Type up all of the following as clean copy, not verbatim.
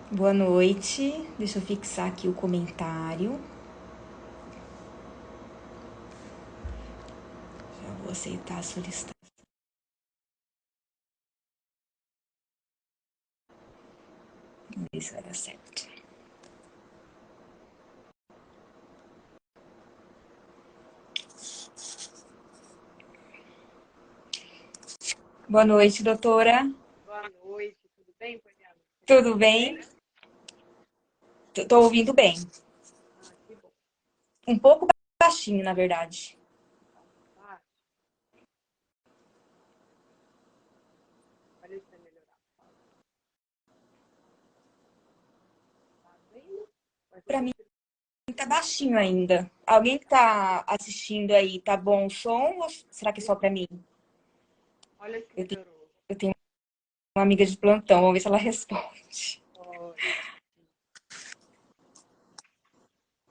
Boa noite. Deixa eu fixar aqui o comentário. Já vou aceitar a solicitação. Vamos ver se vai dar certo. Boa noite, doutora. Boa noite, tudo bem, Poliana? Você está me Tudo ouvindo bem? bem? Tô ouvindo bem. Ah, que bom. Um pouco baixinho, na verdade. Ah, parece que vai melhorar. Tá vendo? Vai Pra fazer mim aquilo. tá baixinho ainda. Alguém que tá assistindo aí, tá bom o som ou será que é só pra mim? Olha se Eu tenho, melhorou. eu tenho uma amiga de plantão, vamos ver se ela responde. Olha,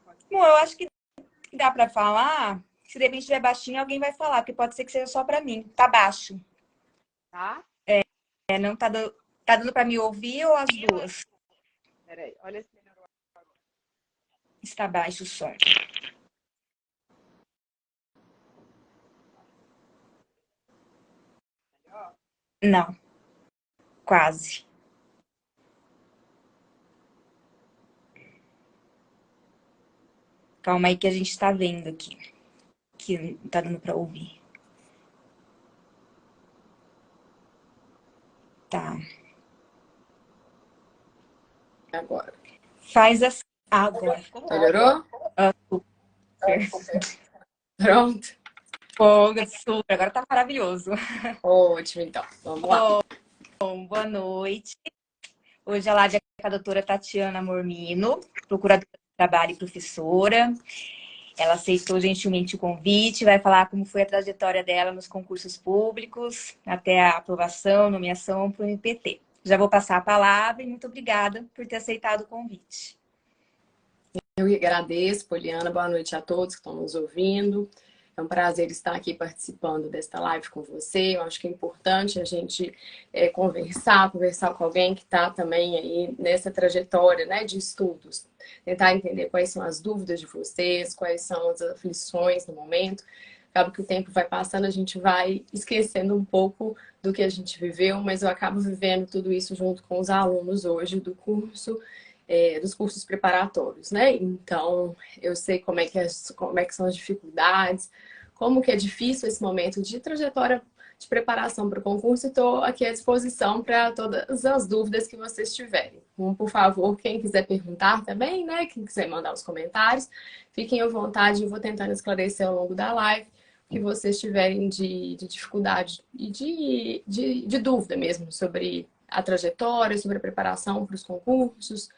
pode Bom, eu acho que dá pra falar. Se de repente estiver baixinho, alguém vai falar, porque pode ser que seja só pra mim. Tá baixo. tá? Não tá dando pra me ouvir ou as duas? Peraí, olha se melhorou. Está baixo o som. Melhor? Não, quase. Calma aí que a gente tá vendo aqui. Que não tá dando pra ouvir. Tá. Agora. Faz assim. Agora. Melhorou? Super. Pronto. Folga, super. Agora tá maravilhoso. Ótimo, então. Vamos lá. Bom, boa noite. Hoje a live é com a doutora Tatiana Mormino, procuradora de trabalho e professora. Ela aceitou gentilmente o convite, vai falar como foi a trajetória dela nos concursos públicos, até a aprovação, nomeação para o MPT. Já vou passar a palavra e muito obrigada por ter aceitado o convite. Eu que agradeço, Poliana. Boa noite a todos que estão nos ouvindo. É um prazer estar aqui participando desta live com você. Eu acho que é importante a gente conversar com alguém que está também aí nessa trajetória, né, de estudos. Tentar entender quais são as dúvidas de vocês, quais são as aflições no momento. Acaba que o tempo vai passando, a gente vai esquecendo um pouco do que a gente viveu, mas eu acabo vivendo tudo isso junto com os alunos hoje do curso, dos cursos preparatórios, né? Então, eu sei como é que são as dificuldades, como que é difícil esse momento de trajetória de preparação para o concurso e estou aqui à disposição para todas as dúvidas que vocês tiverem. Então, por favor, quem quiser perguntar também, né? Quem quiser mandar os comentários, fiquem à vontade, eu vou tentando esclarecer ao longo da live o que vocês tiverem de dificuldade e de dúvida mesmo sobre a trajetória, sobre a preparação para os concursos.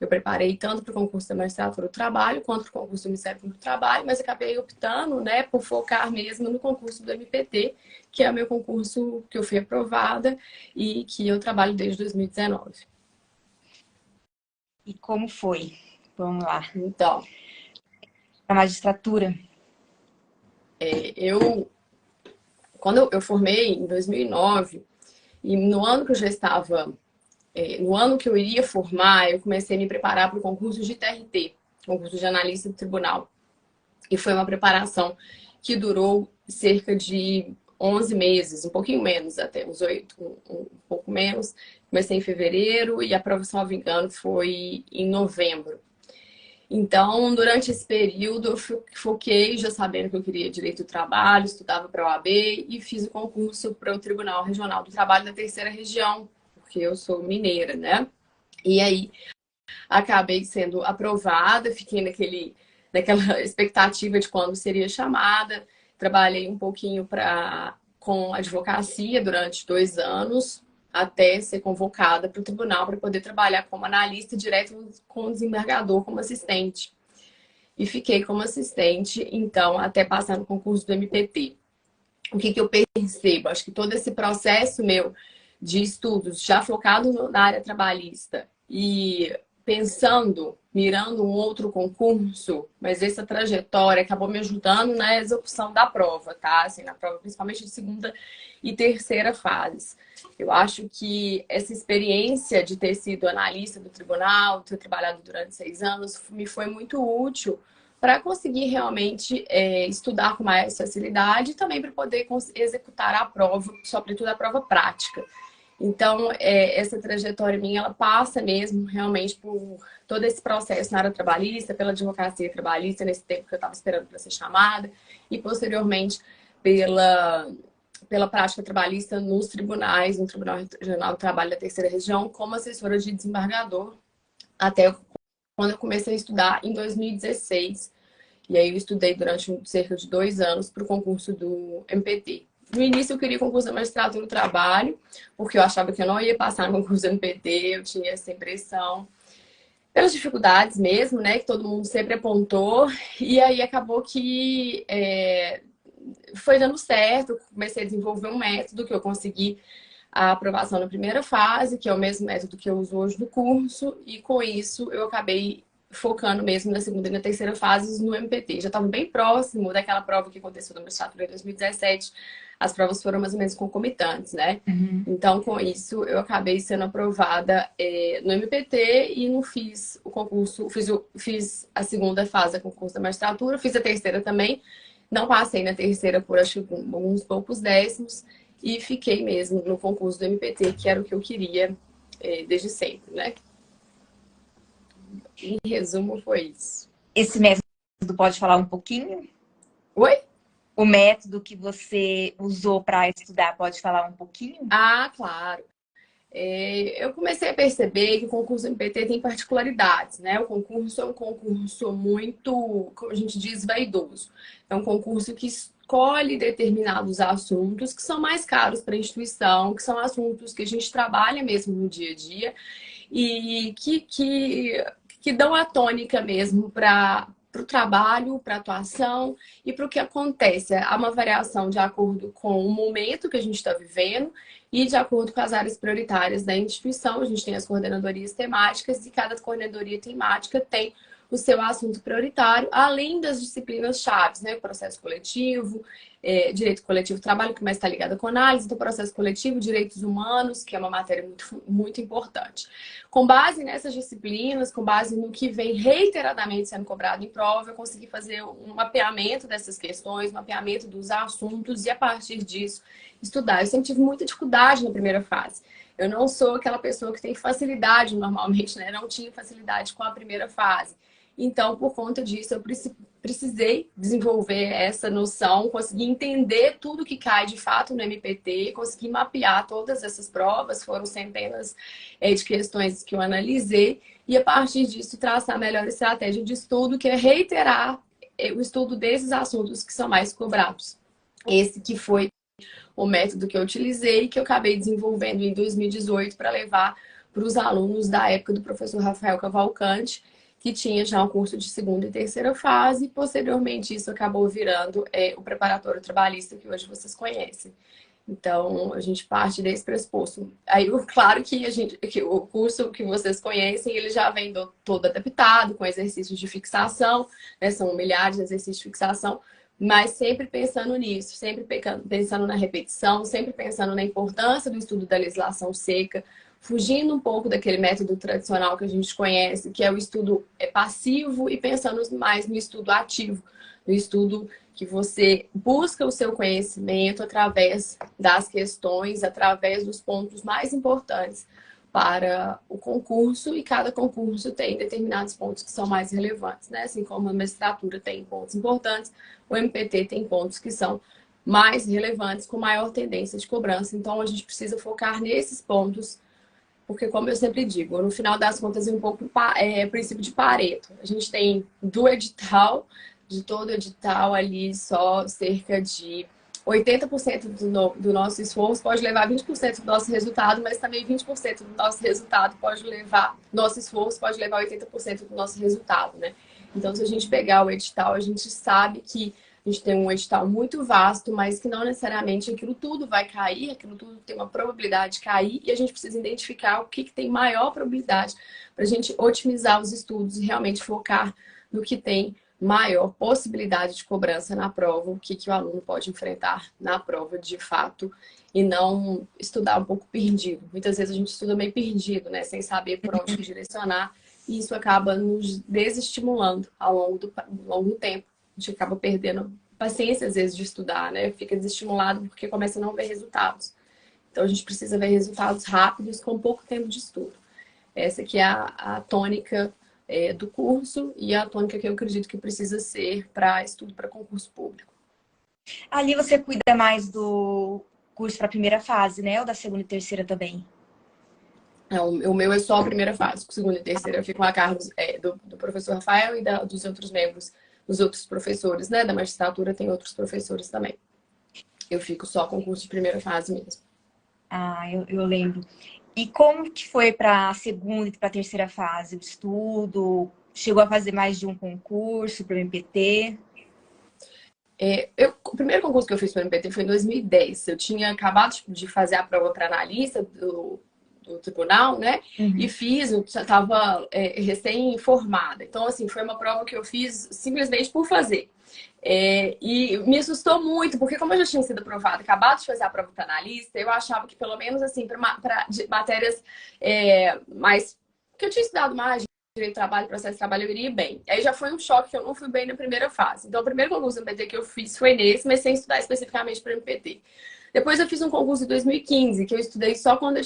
Eu preparei tanto para o concurso da magistratura do trabalho quanto para o concurso do Ministério Público do Trabalho, mas acabei optando, né, por focar mesmo no concurso do MPT, que é o meu concurso que eu fui aprovada e que eu trabalho desde 2019. E como foi? Vamos lá. Então, A magistratura. eu quando eu formei em 2009 e no ano que eu já estava, no ano que eu iria formar, eu comecei a me preparar para o concurso de TRT, concurso de analista do tribunal. E foi uma preparação que durou cerca de 11 meses, um pouquinho menos até, uns 8, um pouco menos. Comecei em fevereiro e a prova, se não me engano, foi em novembro. Então, durante esse período, eu foquei, já sabendo que eu queria direito do trabalho, estudava para a OAB e fiz o concurso para o Tribunal Regional do Trabalho da Terceira Região, porque eu sou mineira, né? E aí, acabei sendo aprovada, fiquei naquela expectativa de quando seria chamada. Trabalhei um pouquinho com advocacia durante 2 anos, até ser convocada para o tribunal para poder trabalhar como analista direto com o desembargador, como assistente. E fiquei como assistente, então, até passar no concurso do MPT. O que eu percebo? Acho que todo esse processo meu de estudos já focado na área trabalhista e pensando, mirando um outro concurso, mas essa trajetória acabou me ajudando na execução da prova, tá? Assim, na prova, principalmente de segunda e terceira fases. Eu acho que essa experiência de ter sido analista do tribunal, ter trabalhado durante 6 anos, me foi muito útil para conseguir realmente estudar com mais facilidade e também para poder executar a prova, sobretudo a prova prática. Então, essa trajetória minha, ela passa mesmo realmente por todo esse processo na área trabalhista, pela advocacia trabalhista, nesse tempo que eu estava esperando para ser chamada, e posteriormente pela prática trabalhista nos tribunais, no Tribunal Regional do Trabalho da Terceira Região, como assessora de desembargador, até quando eu comecei a estudar em 2016. E aí eu estudei durante cerca de 2 anos para o concurso do MPT. No início eu queria concurso da magistratura do trabalho, porque eu achava que eu não ia passar no concurso do MPT, eu tinha essa impressão. Pelas dificuldades mesmo, né, que todo mundo sempre apontou. E aí acabou que foi dando certo, comecei a desenvolver um método que eu consegui a aprovação na primeira fase, que é o mesmo método que eu uso hoje no curso, e com isso eu acabei focando mesmo na segunda e na terceira fases no MPT. Já estava bem próximo daquela prova que aconteceu na magistratura em 2017. As provas foram mais ou menos concomitantes, né? Uhum. Então, com isso, eu acabei sendo aprovada no MPT e não fiz o concurso, fiz a segunda fase do concurso da magistratura, fiz a terceira também. Não passei na terceira por acho que uns poucos décimos e fiquei mesmo no concurso do MPT, que era o que eu queria desde sempre, né? Em resumo, foi isso. Esse método pode falar um pouquinho? Oi? O método que você usou para estudar pode falar um pouquinho? Ah, claro. Eu comecei a perceber que o concurso MPT tem particularidades, né? O concurso é um concurso muito, como a gente diz, vaidoso. É um concurso que escolhe determinados assuntos que são mais caros para a instituição, que são assuntos que a gente trabalha mesmo no dia a dia e que dão a tônica mesmo para o trabalho, para a atuação e para o que acontece. Há uma variação de acordo com o momento que a gente está vivendo e de acordo com as áreas prioritárias da instituição. A gente tem as coordenadorias temáticas e cada coordenadoria temática tem o seu assunto prioritário, além das disciplinas chaves, né? Processo coletivo, direito coletivo, trabalho, que mais está ligado com análise do processo coletivo, direitos humanos, que é uma matéria muito, muito importante. Com base nessas disciplinas, com base no que vem reiteradamente sendo cobrado em prova, eu consegui fazer um mapeamento dessas questões, um mapeamento dos assuntos e, a partir disso, estudar. Eu sempre tive muita dificuldade na primeira fase. Eu não sou aquela pessoa que tem facilidade normalmente, né? Não tinha facilidade com a primeira fase. Então, por conta disso, eu precisei desenvolver essa noção, conseguir entender tudo que cai de fato no MPT, conseguir mapear todas essas provas, foram centenas de questões que eu analisei, e a partir disso traçar a melhor estratégia de estudo, que é reiterar o estudo desses assuntos que são mais cobrados. Esse que foi o método que eu utilizei, que eu acabei desenvolvendo em 2018 para levar para os alunos da época do professor Rafael Cavalcante, que tinha já um curso de segunda e terceira fase, e posteriormente isso acabou virando o preparatório trabalhista que hoje vocês conhecem. Então, a gente parte desse pressuposto. Aí, claro que o curso que vocês conhecem, ele já vem todo adaptado, com exercícios de fixação, né? São milhares de exercícios de fixação, mas sempre pensando nisso, sempre pensando na repetição, sempre pensando na importância do estudo da legislação seca, fugindo um pouco daquele método tradicional que a gente conhece, que é o estudo passivo, e pensando mais no estudo ativo, no estudo que você busca o seu conhecimento através das questões, através dos pontos mais importantes para o concurso, e cada concurso tem determinados pontos que são mais relevantes, né? Assim como a magistratura tem pontos importantes, o MPT tem pontos que são mais relevantes, com maior tendência de cobrança. Então, a gente precisa focar nesses pontos, porque, como eu sempre digo, no final das contas é um pouco princípio de Pareto. A gente tem do edital, de todo edital ali, só cerca de 80% do nosso esforço pode levar 20% do nosso resultado, mas também 20% do nosso resultado pode levar, nosso esforço pode levar 80% do nosso resultado, né? Então, se a gente pegar o edital, a gente sabe que A gente tem um edital muito vasto, mas que não necessariamente aquilo tudo vai cair, aquilo tudo tem uma probabilidade de cair, e a gente precisa identificar o que tem maior probabilidade para a gente otimizar os estudos e realmente focar no que tem maior possibilidade de cobrança na prova, o que o aluno pode enfrentar na prova de fato, e não estudar um pouco perdido. Muitas vezes a gente estuda meio perdido, né? Sem saber por onde direcionar, e isso acaba nos desestimulando ao longo do tempo. A gente acaba perdendo paciência, às vezes, de estudar, né? Fica desestimulado porque começa a não ver resultados. Então, a gente precisa ver resultados rápidos com pouco tempo de estudo. Essa aqui é a tônica do curso e a tônica que eu acredito que precisa ser para estudo para concurso público. Ali você cuida mais do curso para a primeira fase, né? Ou da segunda e terceira também? O meu é só a primeira fase, segunda e terceira eu fico a cargo do professor Rafael e dos outros membros, dos outros professores, né? Da magistratura tem outros professores também. Eu fico só com o curso de primeira fase mesmo. Ah, eu lembro. E como que foi para a segunda e para a terceira fase? O estudo? Chegou a fazer mais de um concurso para o MPT? O primeiro concurso que eu fiz para o MPT foi em 2010. Eu tinha acabado de fazer a prova para analista do tribunal, né? Uhum. E fiz, eu estava recém-formada. Então, assim, foi uma prova que eu fiz simplesmente por fazer. E me assustou muito, porque como eu já tinha sido aprovada, acabado de fazer a prova para analista, eu achava que pelo menos, assim, para matérias mais... que eu tinha estudado mais, direito de trabalho, processo de trabalho, eu iria bem. Aí já foi um choque que eu não fui bem na primeira fase. Então, o primeiro concurso do MPT que eu fiz foi nesse, mas sem estudar especificamente para MPT. Depois eu fiz um concurso em 2015, que eu estudei só quando o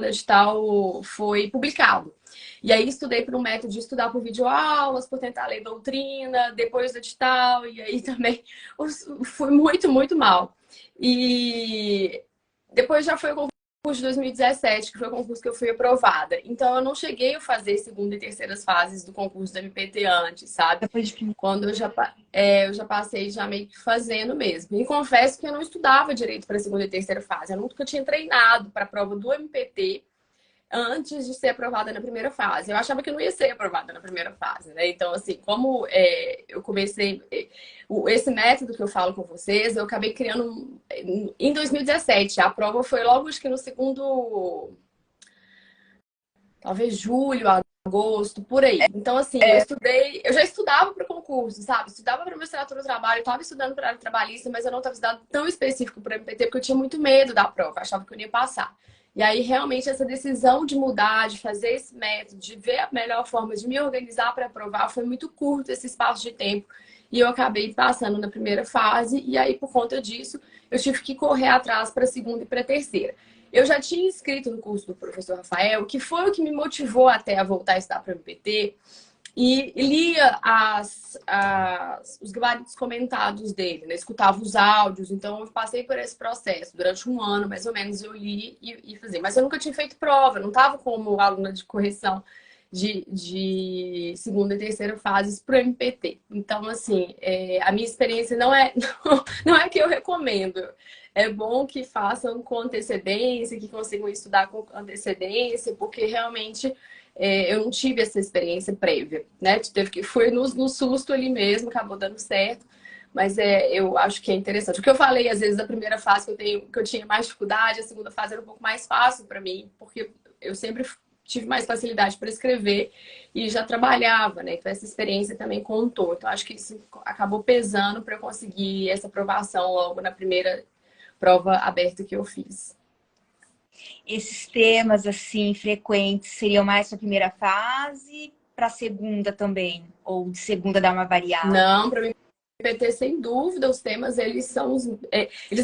edital foi publicado. E aí estudei por um método de estudar por videoaulas, por tentar ler doutrina, depois do edital, e aí também fui muito, muito mal. E depois já foi o concurso de 2017, que foi o concurso que eu fui aprovada. Então eu não cheguei a fazer segunda e terceiras fases do concurso do MPT antes, sabe? Quando eu já passei já meio que fazendo mesmo. E confesso que eu não estudava direito para a segunda e terceira fase. Eu nunca tinha treinado para a prova do MPT antes de ser aprovada na primeira fase. Eu achava que eu não ia ser aprovada na primeira fase, né? Então, assim, como eu comecei... esse método que eu falo com vocês, eu acabei criando em 2017. A prova foi logo, acho que no segundo... talvez julho, agosto, por aí. Então, assim, eu já estudava para o concurso, sabe? Estudava para magistratura do trabalho, estava estudando para a área trabalhista, mas eu não estava estudando tão específico para o MPT, porque eu tinha muito medo da prova, achava que eu não ia passar. E aí, realmente, essa decisão de mudar, de fazer esse método, de ver a melhor forma de me organizar para aprovar, foi muito curto esse espaço de tempo. E eu acabei passando na primeira fase, e aí, por conta disso, eu tive que correr atrás para a segunda e para a terceira. Eu já tinha inscrito no curso do professor Rafael, que foi o que me motivou até a voltar a estudar para o MPT, e lia os gabaritos comentados dele, né? Escutava os áudios, então eu passei por esse processo. Durante um ano, mais ou menos, eu li e fazia. Mas eu nunca tinha feito prova, não estava como aluna de correção de segunda e terceira fases para o MPT. Então, assim, a minha experiência não é que eu recomendo. É bom que façam com antecedência, que consigam estudar com antecedência, porque realmente eu não tive essa experiência prévia, né? Foi no susto ali mesmo, acabou dando certo. Mas eu acho que é interessante. O que eu falei, às vezes, da primeira fase que eu tinha mais dificuldade, a segunda fase era um pouco mais fácil para mim, porque eu sempre tive mais facilidade para escrever e já trabalhava, né? Então essa experiência também contou. Então acho que isso acabou pesando para eu conseguir essa aprovação logo na primeira prova aberta que eu fiz. Esses temas, assim, frequentes, seriam mais para a primeira fase, para a segunda também? Ou de segunda dar uma variada? Não, para mim, MPT, sem dúvida, os temas, eles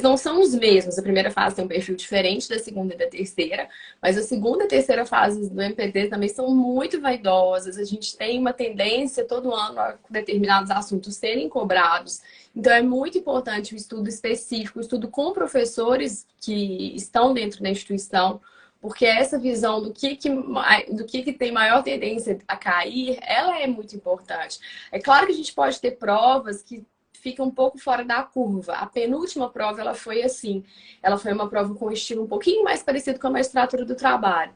não são os mesmos. A primeira fase tem um perfil diferente da segunda e da terceira, mas a segunda e terceira fases do MPT também são muito vaidosas. A gente tem uma tendência todo ano a determinados assuntos serem cobrados. Então, é muito importante o estudo específico, o estudo com professores que estão dentro da instituição, porque essa visão do que tem maior tendência a cair, ela é muito importante. É claro que a gente pode ter provas que ficam um pouco fora da curva. A penúltima prova, ela foi assim. Ela foi uma prova com um estilo um pouquinho mais parecido com a magistratura do trabalho.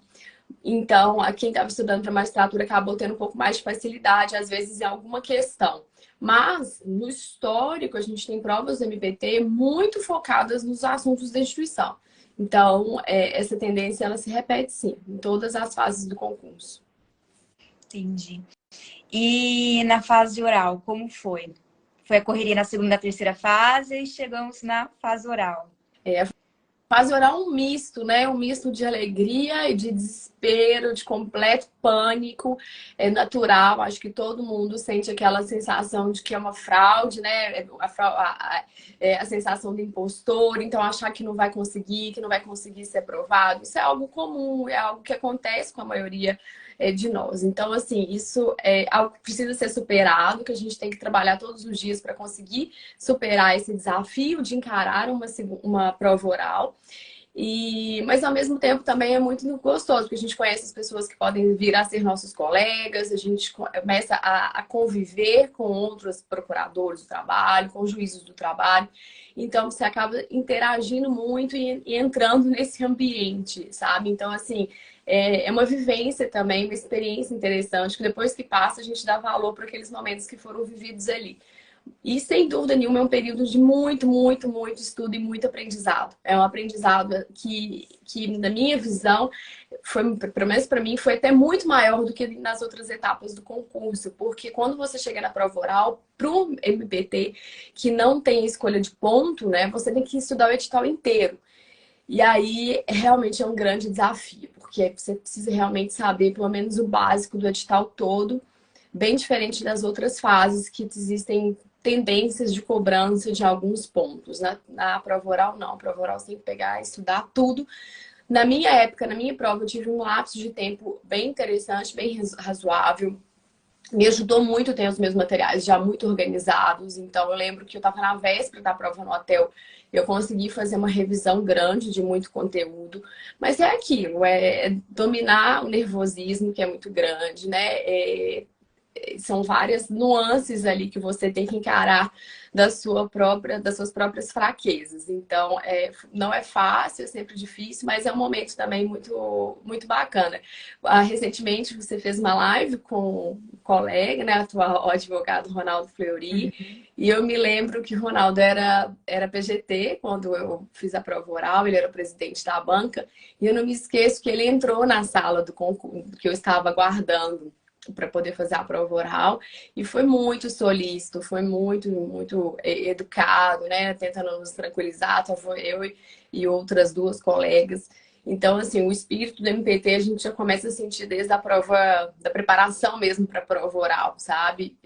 Então, a quem estava estudando para magistratura acabou tendo um pouco mais de facilidade, às vezes, em alguma questão. Mas, no histórico, a gente tem provas do MPT muito focadas nos assuntos da instituição. Então, essa tendência, ela se repete, sim, em todas as fases do concurso. Entendi. E na fase oral, como foi? Foi a correria na segunda e terceira fase e chegamos na fase oral. Fase oral um misto, né? Um misto de alegria e de desespero, de completo pânico. É natural, acho que todo mundo sente aquela sensação de que é uma fraude, né? A sensação do impostor, então achar que não vai conseguir ser aprovado. Isso é algo comum, é algo que acontece com a maioria de nós. Então, assim, isso é algo que precisa ser superado, que a gente tem que trabalhar todos os dias para conseguir superar esse desafio de encarar uma prova oral. Mas ao mesmo tempo também é muito gostoso, porque a gente conhece as pessoas que podem vir a ser nossos colegas, a gente começa a conviver com outros procuradores do trabalho, com juízes do trabalho. Então você acaba interagindo muito e entrando nesse ambiente, sabe? Então, assim, é uma vivência também, uma experiência interessante, que depois que passa a gente dá valor para aqueles momentos que foram vividos ali. E, sem dúvida nenhuma, é um período de muito, muito, muito estudo e muito aprendizado. É um aprendizado que na minha visão, pelo menos para mim, foi até muito maior do que nas outras etapas do concurso. Porque quando você chega na prova oral, para o MPT, que não tem escolha de ponto, né, você tem que estudar o edital inteiro. E aí, realmente é um grande desafio, porque você precisa realmente saber, pelo menos, o básico do edital todo, bem diferente das outras fases, que existem tendências de cobrança de alguns pontos. Na prova oral, não. A prova oral você tem que pegar e estudar tudo. Na minha época, na minha prova, eu tive um lapso de tempo bem interessante, bem razoável. Me ajudou muito ter os meus materiais já muito organizados. Então, eu lembro que eu estava na véspera da prova no hotel. Eu consegui fazer uma revisão grande de muito conteúdo. Mas é aquilo, é dominar o nervosismo, que é muito grande, né? São várias nuances ali que você tem que encarar das suas próprias fraquezas. Então, não é fácil, é sempre difícil, mas é um momento também muito, muito bacana. Recentemente, você fez uma live com um colega, né, o advogado Ronaldo Fleury, e eu me lembro que o Ronaldo era PGT quando eu fiz a prova oral, ele era o presidente da banca, e eu não me esqueço que ele entrou na sala do concurso, que eu estava aguardando para poder fazer a prova oral, e foi muito solícito, foi muito, muito educado, né? Tentando nos tranquilizar, só foi eu e outras duas colegas. Então, assim, o espírito do MPT a gente já começa a sentir desde a prova, da preparação mesmo para a prova oral, sabe?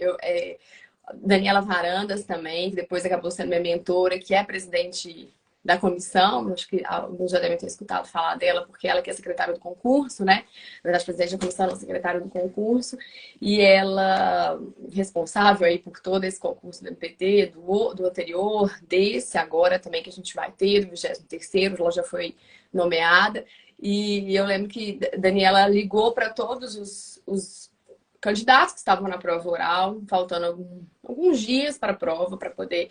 Daniela Varandas também, que depois acabou sendo minha mentora, que é presidente da comissão, acho que alguns já devem ter escutado falar dela, porque ela que é secretária do concurso, né? Na verdade, presidente da comissão, não secretária do concurso, e ela responsável aí por todo esse concurso do MPT, do anterior, desse agora também que a gente vai ter, do 23º, ela já foi nomeada, e eu lembro que Daniela ligou para todos os candidatos que estavam na prova oral, faltando alguns dias para a prova, para poder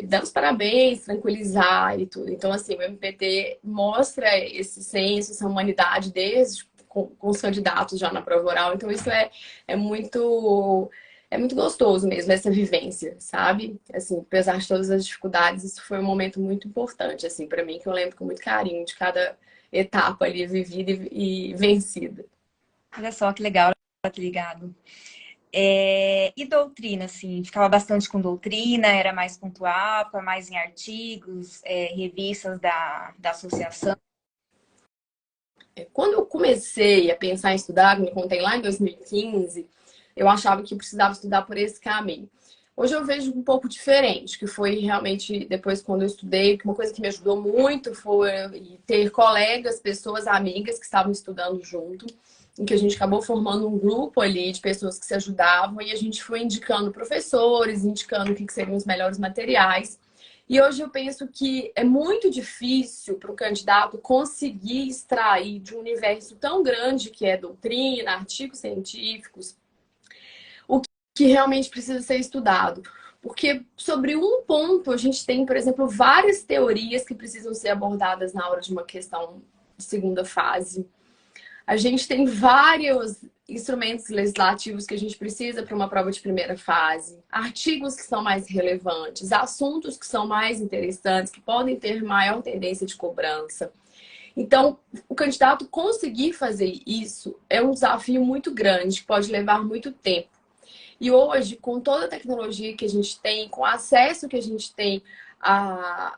dar os parabéns, tranquilizar e tudo. Então, assim, o MPT mostra esse senso, essa humanidade desde com os candidatos já na prova oral. Então, isso é muito gostoso mesmo, essa vivência, sabe? Assim, apesar de todas as dificuldades, isso foi um momento muito importante, assim, para mim, que eu lembro com muito carinho de cada etapa ali vivida e vencida. Olha só que legal, tá ligado. E doutrina, assim, ficava bastante com doutrina, era mais pontual, ficava mais em artigos, revistas da associação. Quando eu comecei a pensar em estudar, me contei lá em 2015, eu achava que precisava estudar por esse caminho. Hoje eu vejo um pouco diferente, que foi realmente depois quando eu estudei, que uma coisa que me ajudou muito foi ter colegas, pessoas, amigas que estavam estudando junto, em que a gente acabou formando um grupo ali de pessoas que se ajudavam e a gente foi indicando professores, indicando o que seriam os melhores materiais. E hoje eu penso que é muito difícil para o candidato conseguir extrair de um universo tão grande que é doutrina, artigos científicos, o que realmente precisa ser estudado. Porque sobre um ponto a gente tem, por exemplo, várias teorias que precisam ser abordadas na hora de uma questão de segunda fase. A gente tem vários instrumentos legislativos que a gente precisa para uma prova de primeira fase, artigos que são mais relevantes, assuntos que são mais interessantes, que podem ter maior tendência de cobrança. Então, o candidato conseguir fazer isso é um desafio muito grande, que pode levar muito tempo. E hoje, com toda a tecnologia que a gente tem, com o acesso que a gente tem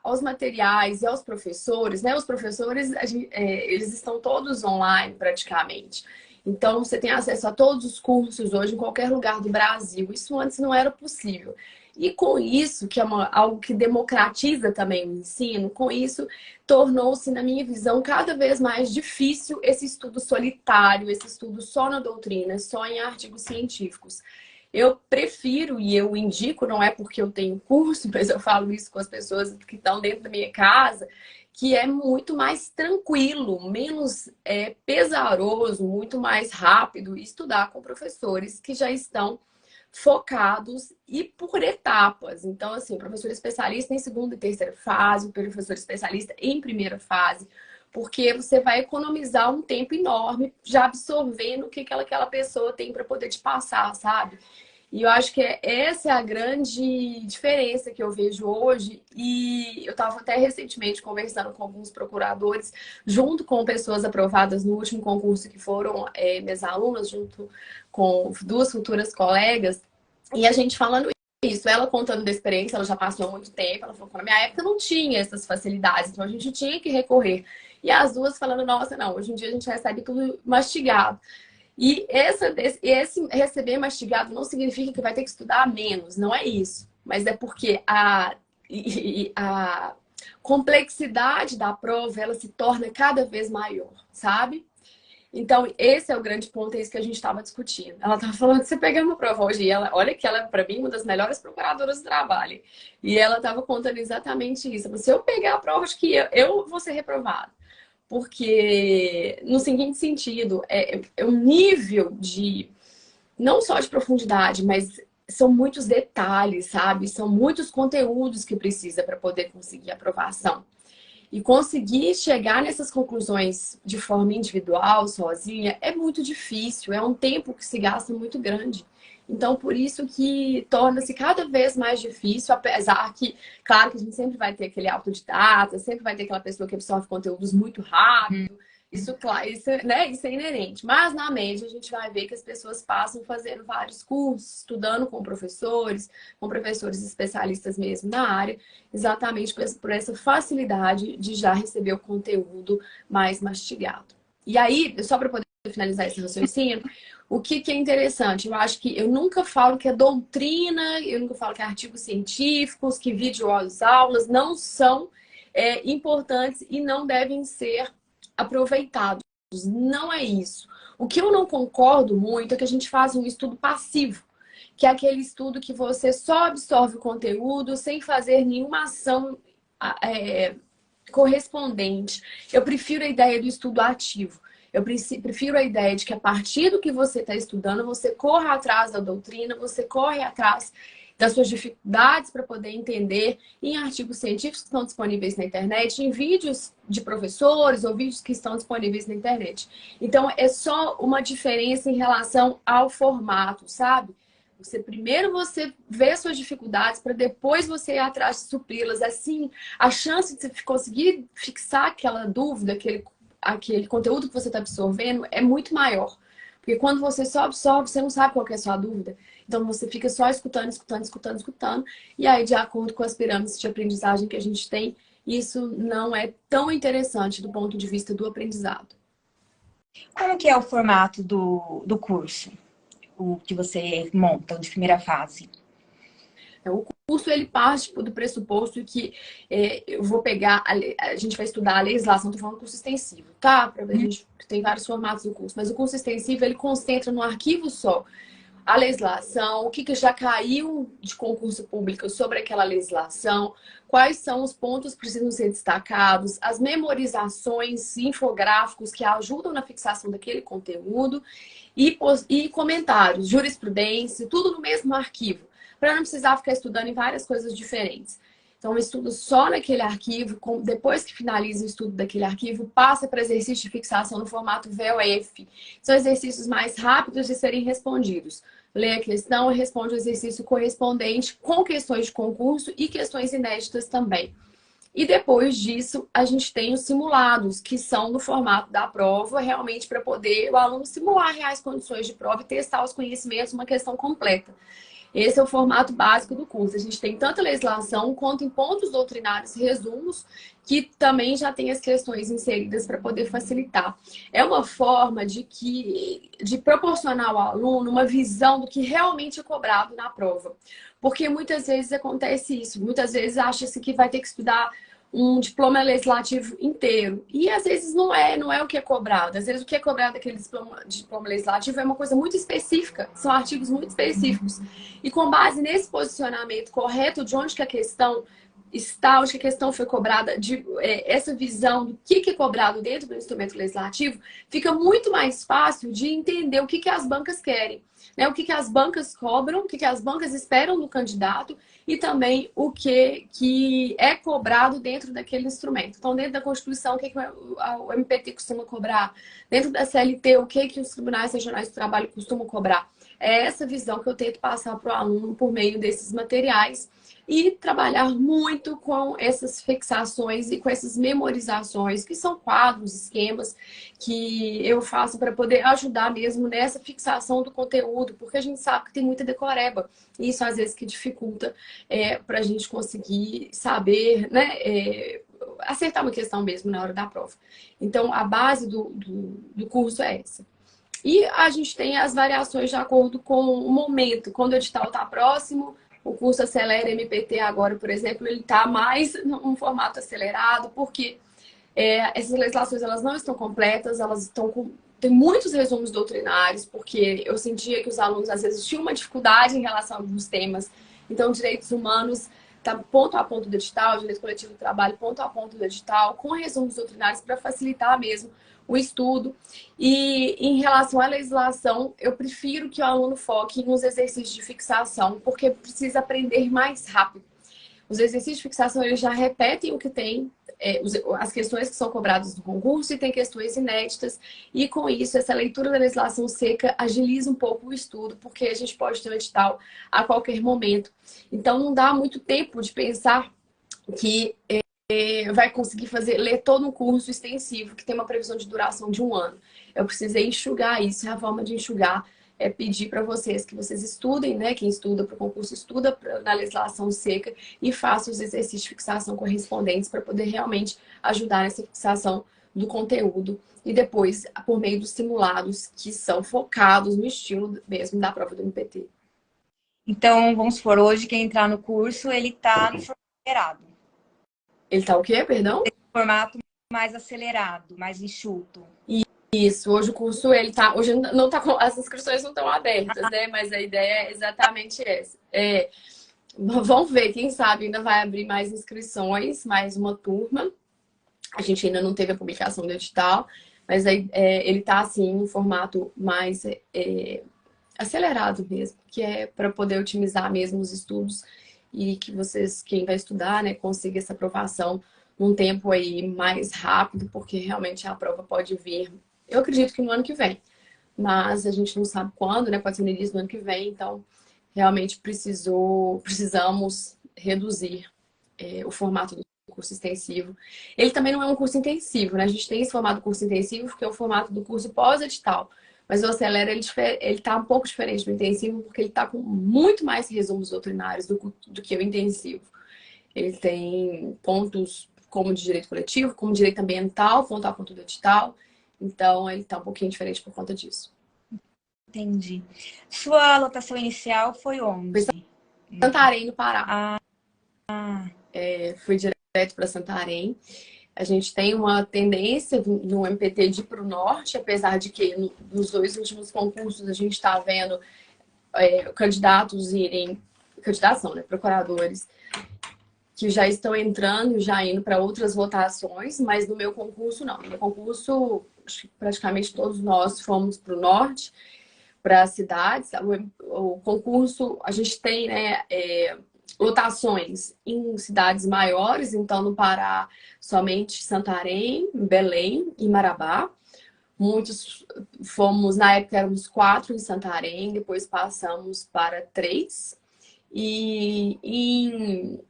aos materiais e aos professores, né? Os professores, eles estão todos online praticamente. Então, você tem acesso a todos os cursos hoje em qualquer lugar do Brasil. Isso antes não era possível. E com isso, que é algo que democratiza também o ensino, com isso tornou-se, na minha visão, cada vez mais difícil esse estudo solitário, esse estudo só na doutrina, só em artigos científicos. Eu prefiro e eu indico, não é porque eu tenho curso, mas eu falo isso com as pessoas que estão dentro da minha casa, que é muito mais tranquilo, menos pesaroso, muito mais rápido estudar com professores que já estão focados e por etapas. Então, assim, o professor especialista em segunda e terceira fase, o professor especialista em primeira fase, porque você vai economizar um tempo enorme já absorvendo o que aquela pessoa tem para poder te passar, sabe? E eu acho que essa é a grande diferença que eu vejo hoje. E eu estava até recentemente conversando com alguns procuradores, junto com pessoas aprovadas no último concurso, que foram minhas alunas, junto com duas futuras colegas, e a gente falando isso, ela contando da experiência, ela já passou há muito tempo, ela falou que na minha época não tinha essas facilidades, então a gente tinha que recorrer. E as duas falando, nossa, não, hoje em dia a gente recebe tudo mastigado. E esse receber mastigado não significa que vai ter que estudar menos, não é isso. Mas é porque a complexidade da prova, ela se torna cada vez maior, sabe? Então, esse é o grande ponto, é isso que a gente estava discutindo. Ela estava falando que você pegou uma prova hoje, e olha que ela é, para mim, uma das melhores procuradoras do trabalho. E ela estava contando exatamente isso. Se eu pegar a prova, acho que eu vou ser reprovada. Porque, no seguinte sentido, é um nível de, não só de profundidade, mas são muitos detalhes, sabe? São muitos conteúdos que precisa para poder conseguir aprovação. E conseguir chegar nessas conclusões de forma individual, sozinha, é muito difícil. É um tempo que se gasta muito grande. Então, por isso que torna-se cada vez mais difícil, apesar que, claro que a gente sempre vai ter aquele autodidata, sempre vai ter aquela pessoa que absorve conteúdos muito rápido. Isso, claro, isso é inerente. Mas, na média, a gente vai ver que as pessoas passam fazendo vários cursos, estudando com professores especialistas mesmo na área, exatamente por essa facilidade de já receber o conteúdo mais mastigado. E aí, só para poder finalizar esse raciocínio, o que é interessante? Eu acho que eu nunca falo que é doutrina, eu nunca falo que é artigos científicos, que videoaulas não são importantes e não devem ser aproveitados. Não é isso. O que eu não concordo muito é que a gente faz um estudo passivo, que é aquele estudo que você só absorve o conteúdo sem fazer nenhuma ação correspondente. Eu prefiro a ideia do estudo ativo. Eu prefiro a ideia de que a partir do que você está estudando, você corra atrás da doutrina, você corre atrás das suas dificuldades para poder entender em artigos científicos que estão disponíveis na internet, em vídeos de professores ou vídeos que estão disponíveis na internet. Então, é só uma diferença em relação ao formato, sabe? Primeiro você vê suas dificuldades para depois você ir atrás de supri-las. Assim, a chance de você conseguir fixar aquela dúvida, aquele conteúdo que você está absorvendo é muito maior. Porque quando você só absorve, você não sabe qual que é a sua dúvida. Então você fica só escutando. E aí, de acordo com as pirâmides de aprendizagem que a gente tem, isso não é tão interessante do ponto de vista do aprendizado. Como que é o formato do curso? O que você monta, o de primeira fase? O curso, ele parte do pressuposto que eu vou pegar, a gente vai estudar a legislação, estou falando curso extensivo, tá? A gente tem vários formatos do curso, mas o curso extensivo, ele concentra num arquivo só a legislação, o que já caiu de concurso público sobre aquela legislação, quais são os pontos que precisam ser destacados, as memorizações, infográficos que ajudam na fixação daquele conteúdo e comentários, jurisprudência, tudo no mesmo arquivo, para não precisar ficar estudando em várias coisas diferentes. Então, estuda só naquele arquivo, depois que finaliza o estudo daquele arquivo, passa para exercício de fixação no formato VOF. São exercícios mais rápidos de serem respondidos. Lê a questão e responde o exercício correspondente com questões de concurso e questões inéditas também. E depois disso, a gente tem os simulados, que são no formato da prova, realmente para poder o aluno simular reais condições de prova e testar os conhecimentos, uma questão completa. Esse é o formato básico do curso. A gente tem tanto legislação quanto em pontos doutrinários, resumos, que também já tem as questões inseridas para poder facilitar. É uma forma de proporcionar ao aluno uma visão do que realmente é cobrado na prova. Porque muitas vezes acontece isso. Muitas vezes acha-se que vai ter que estudar um diploma legislativo inteiro. E às vezes não é o que é cobrado. Às vezes o que é cobrado daquele diploma legislativo é uma coisa muito específica, são artigos muito específicos. E com base nesse posicionamento correto de onde que a questão está, onde que a questão foi cobrada, essa visão do que é cobrado dentro do instrumento legislativo, fica muito mais fácil de entender o que as bancas querem. Né? O que as bancas cobram, o que as bancas esperam do candidato e também o que é cobrado dentro daquele instrumento. Então, dentro da Constituição, o que o MPT costuma cobrar? Dentro da CLT, o que os tribunais regionais do trabalho costumam cobrar? É essa visão que eu tento passar para o aluno por meio desses materiais e trabalhar muito com essas fixações e com essas memorizações, que são quadros, esquemas, que eu faço para poder ajudar mesmo nessa fixação do conteúdo, porque a gente sabe que tem muita decoreba, e isso às vezes que dificulta para a gente conseguir saber, né, acertar uma questão mesmo na hora da prova. Então, a base do curso é essa. E a gente tem as variações de acordo com o momento. Quando o edital está próximo, o curso Acelera MPT agora, por exemplo, ele está mais num formato acelerado, porque essas legislações elas não estão completas, elas estão com... Tem muitos resumos doutrinários, porque eu sentia que os alunos às vezes tinham uma dificuldade em relação a alguns temas. Então, direitos humanos está ponto a ponto do edital, direito coletivo do trabalho ponto a ponto do edital, com resumos doutrinários para facilitar mesmo o estudo. E em relação à legislação, eu prefiro que o aluno foque nos exercícios de fixação, porque precisa aprender mais rápido. Os exercícios de fixação, eles já repetem o que tem, as questões que são cobradas no concurso, e tem questões inéditas. E com isso, essa leitura da legislação seca agiliza um pouco o estudo, porque a gente pode ter um edital a qualquer momento. Então, não dá muito tempo de pensar que vai conseguir ler todo um curso extensivo, que tem uma previsão de duração de 1 ano. Eu precisei enxugar isso, e a forma de enxugar é pedir para vocês que vocês estudem, né? Quem estuda para o concurso, estuda na legislação seca e faça os exercícios de fixação correspondentes para poder realmente ajudar nessa fixação do conteúdo. E depois, por meio dos simulados, que são focados no estilo mesmo da prova do MPT. Então, vamos supor, hoje quem entrar no curso, ele está no formato acelerado. Ele está o quê, perdão? Formato mais acelerado, mais enxuto. Isso, hoje o curso, ele tá, hoje não tá, as inscrições não estão abertas, né? Mas a ideia é exatamente essa. Vamos ver, quem sabe ainda vai abrir mais inscrições, mais uma turma. A gente ainda não teve a publicação do edital, mas ele tá assim, em formato mais acelerado mesmo, que é para poder otimizar mesmo os estudos e que quem vai estudar, né, consiga essa aprovação num tempo aí mais rápido, porque realmente a prova pode vir. Eu acredito que no ano que vem, mas a gente não sabe quando, né? Pode ser no início do ano que vem, então realmente precisamos reduzir o formato do curso extensivo. Ele também não é um curso intensivo, né? A gente tem esse formato do curso intensivo, que é o formato do curso pós-edital, mas o Acelera, ele está um pouco diferente do intensivo, porque ele está com muito mais resumos doutrinários do que o intensivo. Ele tem pontos como de direito coletivo, como direito ambiental, ponto a ponto do edital. Então, ele está um pouquinho diferente por conta disso. Entendi. Sua lotação inicial foi onde? Foi Santarém, no Pará. Fui direto para Santarém. A gente tem uma tendência no MPT de ir para o norte, apesar de que nos 2 últimos concursos a gente está vendo candidatos irem... Candidatos não, né? Procuradores que já estão entrando, já indo para outras votações, mas no meu concurso não. No meu concurso, praticamente todos nós fomos para o norte, para as cidades. O concurso, a gente tem, né, lotações em cidades maiores, então no Pará, somente Santarém, Belém e Marabá. Muitos fomos, na época éramos 4 em Santarém, depois passamos para 3. E em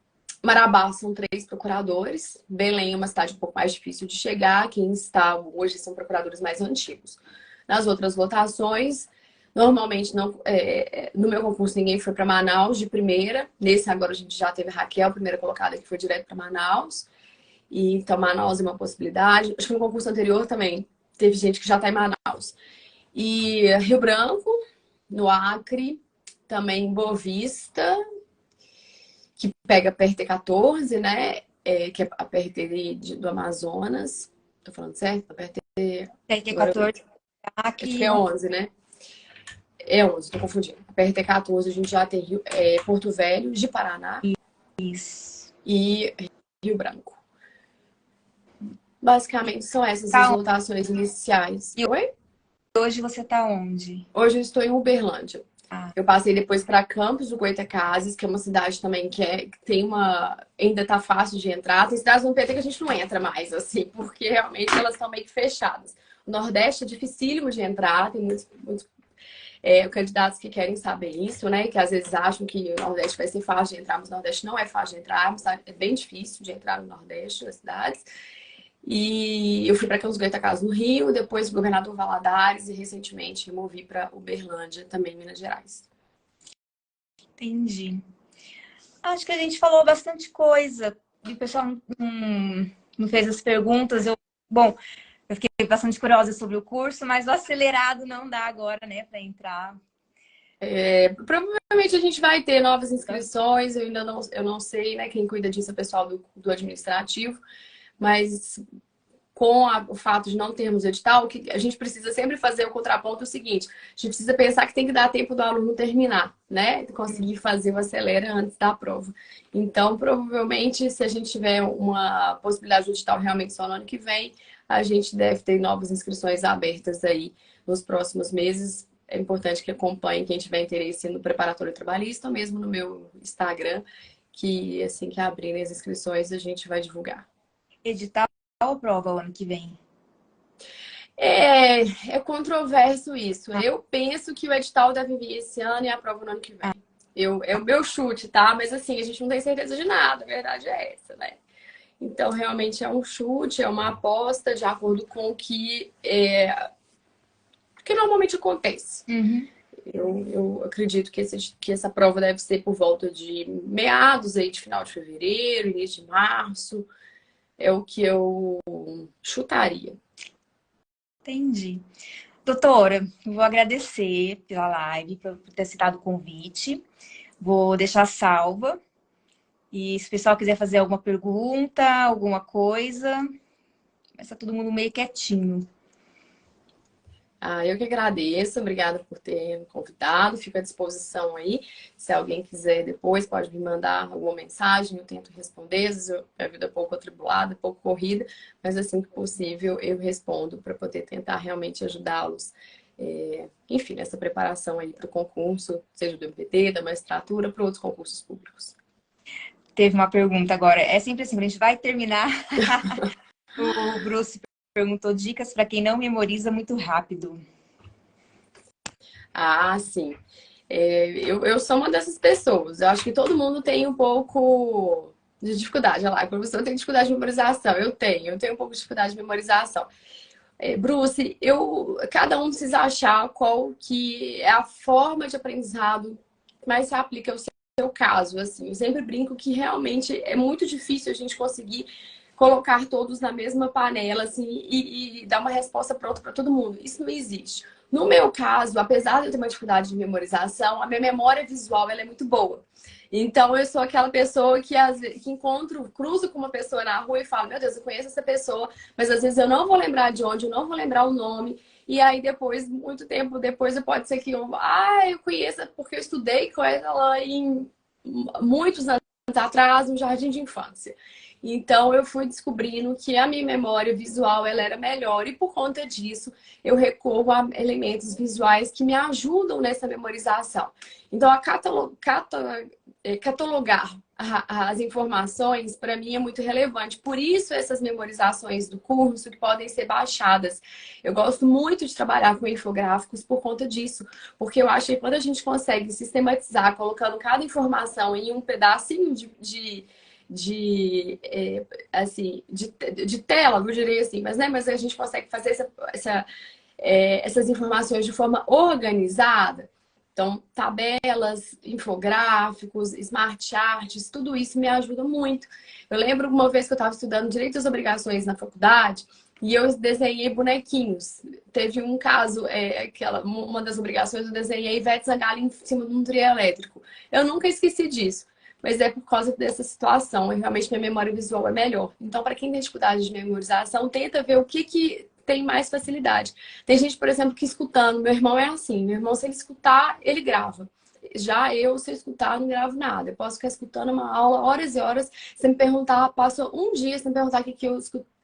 Marabá são 3 procuradores. Belém é uma cidade um pouco mais difícil de chegar. Quem está hoje são procuradores mais antigos. Nas outras votações, normalmente não, no meu concurso ninguém foi para Manaus de primeira. Nesse agora a gente já teve a Raquel, primeira colocada, que foi direto para Manaus. E, então Manaus é uma possibilidade. Acho que no concurso anterior também teve gente que já está em Manaus. E Rio Branco, no Acre, também em Boa Vista, que pega a PRT-14, né? Que é a PRT do Amazonas. Tô falando certo? A PRT-14, acho que é 11, né? É 11, tô confundindo. A PRT-14 a gente já tem Porto Velho, de Paraná. Isso. E Rio Branco. Basicamente são essas Tá as votações iniciais. E Oi? hoje você tá onde? Hoje eu estou em Uberlândia. Ah. Eu passei depois para Campos do Goytacazes, que é uma cidade também que tem uma... Ainda tá fácil de entrar. Tem cidades no PT que a gente não entra mais, assim, porque realmente elas estão meio que fechadas. O Nordeste é dificílimo de entrar, tem muitos candidatos que querem saber isso, né? Que às vezes acham que o Nordeste vai ser fácil de entrar, mas o Nordeste não é fácil de entrar. É bem difícil de entrar no Nordeste, nas cidades. E eu fui para Campos do Goytacazes no Rio, depois Governador Valadares e recentemente movi para Uberlândia, também em Minas Gerais. Entendi. Acho que a gente falou bastante coisa. E o pessoal não fez as perguntas. Bom, eu fiquei bastante curiosa sobre o curso, mas o acelerado não dá agora, né, para entrar. Provavelmente a gente vai ter novas inscrições. Eu ainda não sei, né? Quem cuida disso é o pessoal do administrativo. Mas com o fato de não termos edital, que a gente precisa sempre fazer o contraponto é o seguinte: a gente precisa pensar que tem que dar tempo do aluno terminar, né? Conseguir fazer o acelera antes da prova. Então, provavelmente, se a gente tiver uma possibilidade de edital realmente só no ano que vem, a gente deve ter novas inscrições abertas aí nos próximos meses. É importante que acompanhe quem tiver interesse no preparatório trabalhista, ou mesmo no meu Instagram, que assim que abrirem as inscrições a gente vai divulgar. Edital ou prova o ano que vem? É controverso isso. Eu penso que o edital deve vir esse ano e a prova no ano que vem. É o meu chute, tá? Mas assim, a gente não tem certeza de nada. A verdade é essa, né? Então, realmente é um chute, é uma aposta de acordo com o que normalmente acontece. Uhum. Eu acredito que essa prova deve ser por volta de meados aí de final de fevereiro, início de março. É o que eu chutaria. Entendi. Doutora, vou agradecer pela live, por ter citado o convite. Vou deixar salva. E se o pessoal quiser fazer alguma pergunta, alguma coisa, vai estar todo mundo meio quietinho. Eu que agradeço, obrigada por ter me convidado, fico à disposição aí. Se alguém quiser depois, pode me mandar alguma mensagem, eu tento responder. Às vezes a vida é pouco atribulada, pouco corrida, mas assim que possível eu respondo para poder tentar realmente ajudá-los. Enfim, nessa preparação aí para o concurso, seja do MPT, da magistratura, para outros concursos públicos. Teve uma pergunta agora, é sempre assim, quando a gente vai terminar, o Bruce perguntou dicas para quem não memoriza muito rápido. Sim. Eu sou uma dessas pessoas. Eu acho que todo mundo tem um pouco de dificuldade. Olha lá, a professora tem dificuldade de memorização. Eu tenho um pouco de dificuldade de memorização. Bruce, cada um precisa achar qual que é a forma de aprendizado que mais se aplica ao seu caso. Assim, eu sempre brinco que realmente é muito difícil a gente conseguir colocar todos na mesma panela assim, e dar uma resposta pronta para todo mundo. Isso não existe. No meu caso, apesar de eu ter uma dificuldade de memorização, a minha memória visual ela é muito boa. Então, eu sou aquela pessoa que cruzo com uma pessoa na rua e falo, meu Deus, eu conheço essa pessoa, mas às vezes eu não vou lembrar de onde, eu não vou lembrar o nome. E aí depois, muito tempo depois, pode ser que eu conheço porque eu estudei com ela muitos anos atrás, no jardim de infância. Então, eu fui descobrindo que a minha memória visual ela era melhor e por conta disso, eu recorro a elementos visuais que me ajudam nessa memorização. Então, a catalogar as informações, para mim, é muito relevante. Por isso, essas memorizações do curso que podem ser baixadas. Eu gosto muito de trabalhar com infográficos por conta disso, porque eu acho que quando a gente consegue sistematizar, colocando cada informação em um pedacinho de tela, eu diria assim, mas a gente consegue fazer essas informações de forma organizada. Então, tabelas, infográficos, smart charts, tudo isso me ajuda muito. Eu lembro uma vez que eu estava estudando Direito das Obrigações na faculdade e eu desenhei bonequinhos. Teve um caso, uma das obrigações, eu desenhei Ivete Sangalo em cima de um trio elétrico. Eu nunca esqueci disso, mas é por causa dessa situação. E realmente minha memória visual é melhor. Então, para quem tem dificuldade de memorização, tenta ver o que tem mais facilidade. Tem gente, por exemplo, que escutando, meu irmão é assim, meu irmão, se ele escutar, ele grava. Já eu, se eu escutar, não gravo nada. Eu posso ficar escutando uma aula horas e horas, se me perguntar, passa um dia, se me perguntar o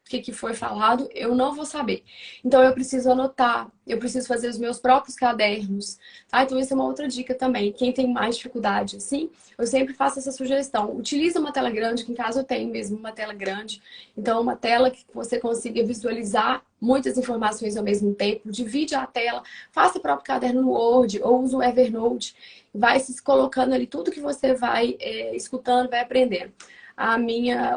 que foi falado, eu não vou saber. Então, eu preciso anotar, eu preciso fazer os meus próprios cadernos. Tá? Então, isso é uma outra dica também. Quem tem mais dificuldade, assim, eu sempre faço essa sugestão. Utiliza uma tela grande, que em casa eu tenho mesmo uma tela grande. Então, uma tela que você consiga visualizar muitas informações ao mesmo tempo. Divide a tela, faça o próprio caderno no Word ou use o Evernote. Vai se colocando ali tudo que você vai escutando, vai aprendendo.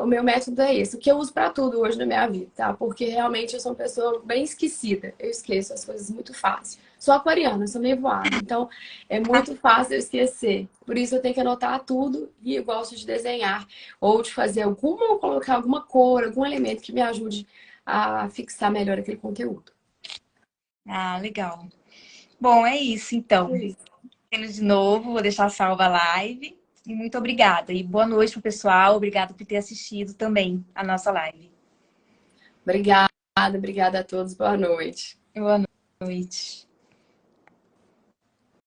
O meu método é esse, o que eu uso para tudo hoje na minha vida, tá? Porque realmente eu sou uma pessoa bem esquecida. Eu esqueço as coisas muito fácil. Sou aquariana, sou meio voada, então é muito fácil eu esquecer. Por isso eu tenho que anotar tudo e eu gosto de desenhar ou de fazer ou colocar alguma cor, algum elemento que me ajude a fixar melhor aquele conteúdo. Ah, legal. Bom, é isso então. É isso. De novo, vou deixar salva a live. E muito obrigada. E boa noite pro pessoal. Obrigada por ter assistido também a nossa live. Obrigada a todos. Boa noite. Boa noite.